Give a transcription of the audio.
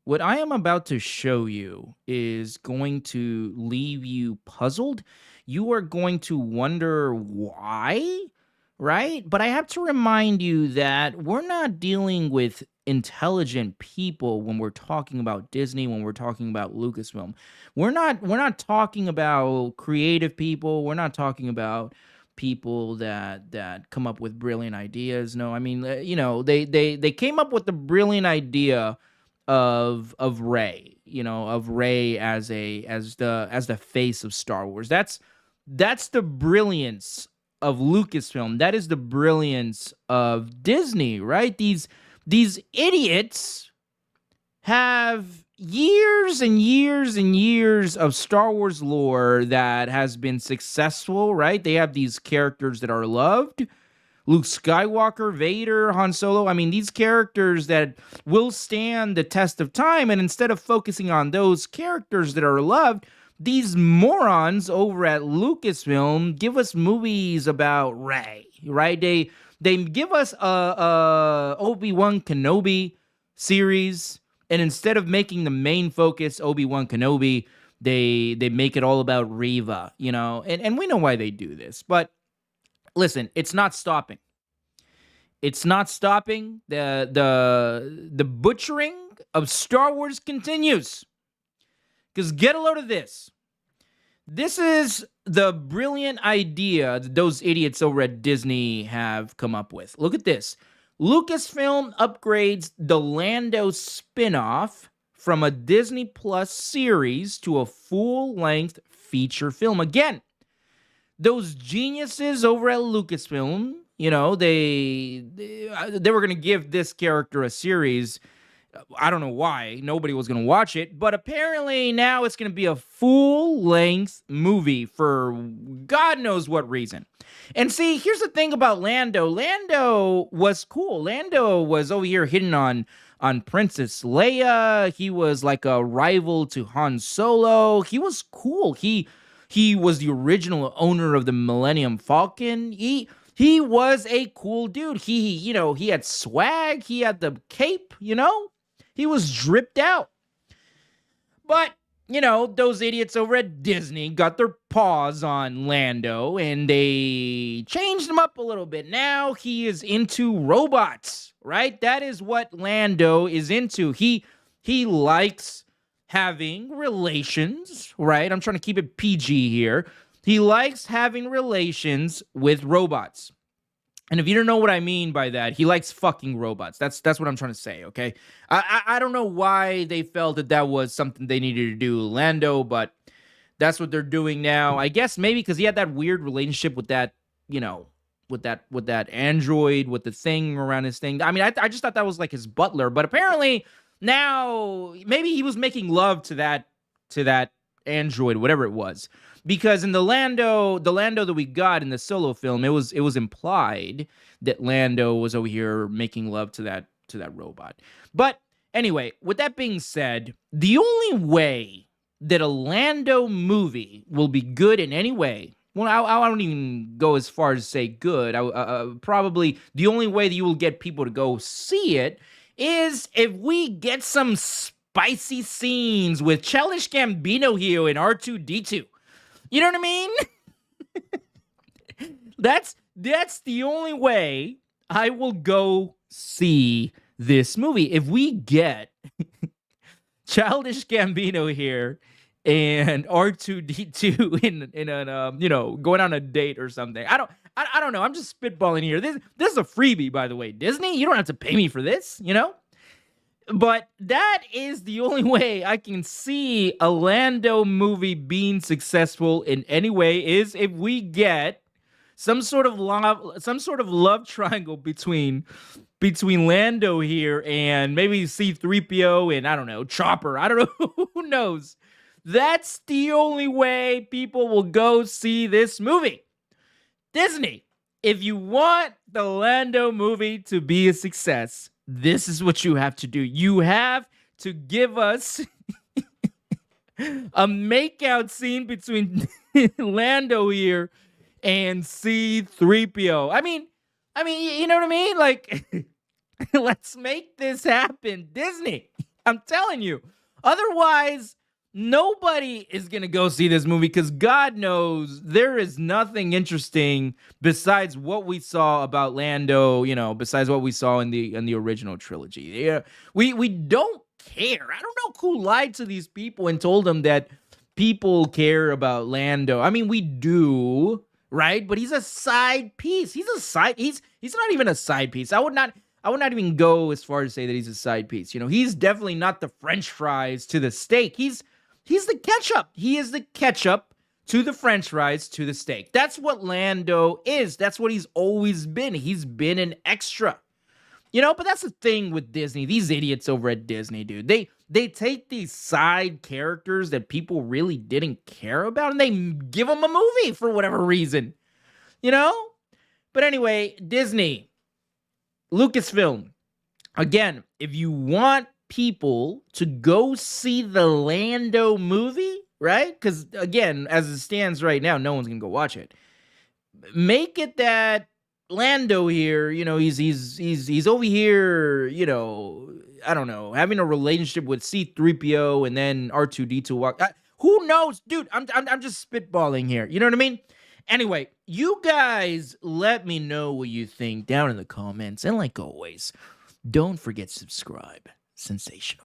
What I am about to show you is going to leave you puzzled. You are going to wonder why, right? But I have to remind you that we're not dealing with intelligent people when we're talking about Disney, when we're talking about Lucasfilm. We're not talking about creative people. We're not talking about people that come up with brilliant ideas. No, I mean, they came up with the brilliant idea of Ray, of Ray as the face of Star Wars. That's the brilliance of Lucasfilm. That is the brilliance of Disney, right? These idiots have years and years and years of Star Wars lore that has been successful, right? They have these characters that are loved. Luke Skywalker, Vader, Han Solo. I mean, these characters that will stand the test of time. And instead of focusing on those characters that are loved, these morons over at Lucasfilm give us movies about Rey, right? They give us a Obi-Wan Kenobi series, and instead of making the main focus Obi-Wan Kenobi, they make it all about Reva, and we know why they do this, but listen, it's not stopping. It's not stopping. The butchering of Star Wars continues. Because get a load of this. This is the brilliant idea that those idiots over at Disney have come up with. Look at this. Lucasfilm upgrades the Lando spin-off from a Disney Plus series to a full-length feature film. Again, those geniuses over at Lucasfilm, they were going to give this character a series. I don't know why. Nobody was going to watch it, but apparently now it's going to be a full-length movie for God knows what reason. And see, here's the thing about Lando. Lando was cool. Lando was over here hitting on Princess Leia. He was like a rival to Han Solo. He was cool. He was the original owner of the Millennium Falcon. He was a cool dude. He had swag. He had the cape, He was dripped out. But, those idiots over at Disney got their paws on Lando and they changed him up a little bit. Now he is into robots, right? That is what Lando is into. He likes having relations, right? I'm trying to keep it PG here. He likes having relations with robots. And if you don't know what I mean by that, he likes fucking robots. That's what I'm trying to say, okay? I don't know why they felt that was something they needed to do, Lando, but that's what they're doing now. I guess maybe because he had that weird relationship with that, with that android, with the thing around his thing. I mean, I just thought that was like his butler, but apparently now maybe he was making love to that android, whatever it was. Because in the Lando that we got in the Solo film, it was implied that Lando was over here making love to that robot. But anyway, with that being said, the only way that a Lando movie will be good in any way, well, I don't even go as far as to say good. Probably the only way that you will get people to go see it is if we get some spicy scenes with Childish Gambino here and R2-D2. You know what I mean? That's the only way I will go see this movie. If we get Childish Gambino here and R2-D2 in an going on a date or something. I don't know. I'm just spitballing here. This is a freebie, by the way. Disney, you don't have to pay me for this, But that is the only way I can see a Lando movie being successful in any way is if we get some sort of love triangle between Lando here and maybe C-3PO and I don't know, Chopper. I don't know, who knows. That's the only way people will go see this movie. Disney, if you want the Lando movie to be a success, this is what you have to do. You have to give us a makeout scene between Lando here and C-3PO. I mean, you know what I mean? Like, let's make this happen, Disney. I'm telling you. Otherwise, nobody is going to go see this movie because God knows there is nothing interesting besides what we saw about Lando, besides what we saw in the original trilogy. Yeah, we don't care. I don't know who lied to these people and told them that people care about Lando. I mean, we do, right? But he's a side piece. He's not even a side piece. I would not even go as far as say that he's a side piece. He's definitely not the French fries to the steak. He's the ketchup. He is the ketchup to the French fries to the steak. That's what Lando is. That's what he's always been. He's been an extra. But that's the thing with Disney. These idiots over at Disney, dude. They take these side characters that people really didn't care about and they give them a movie for whatever reason. You know? But anyway, Disney, LucasFilm. Again, if you want people to go see the Lando movie, right? Because again, as it stands right now, no one's gonna go watch it. Make it that Lando here, he's over here, I don't know, having a relationship with C-3PO and then R2-D2 walk. Who knows, dude? I'm just spitballing here. You know what I mean? Anyway, you guys let me know what you think down in the comments, and like always, don't forget to subscribe. Sensational.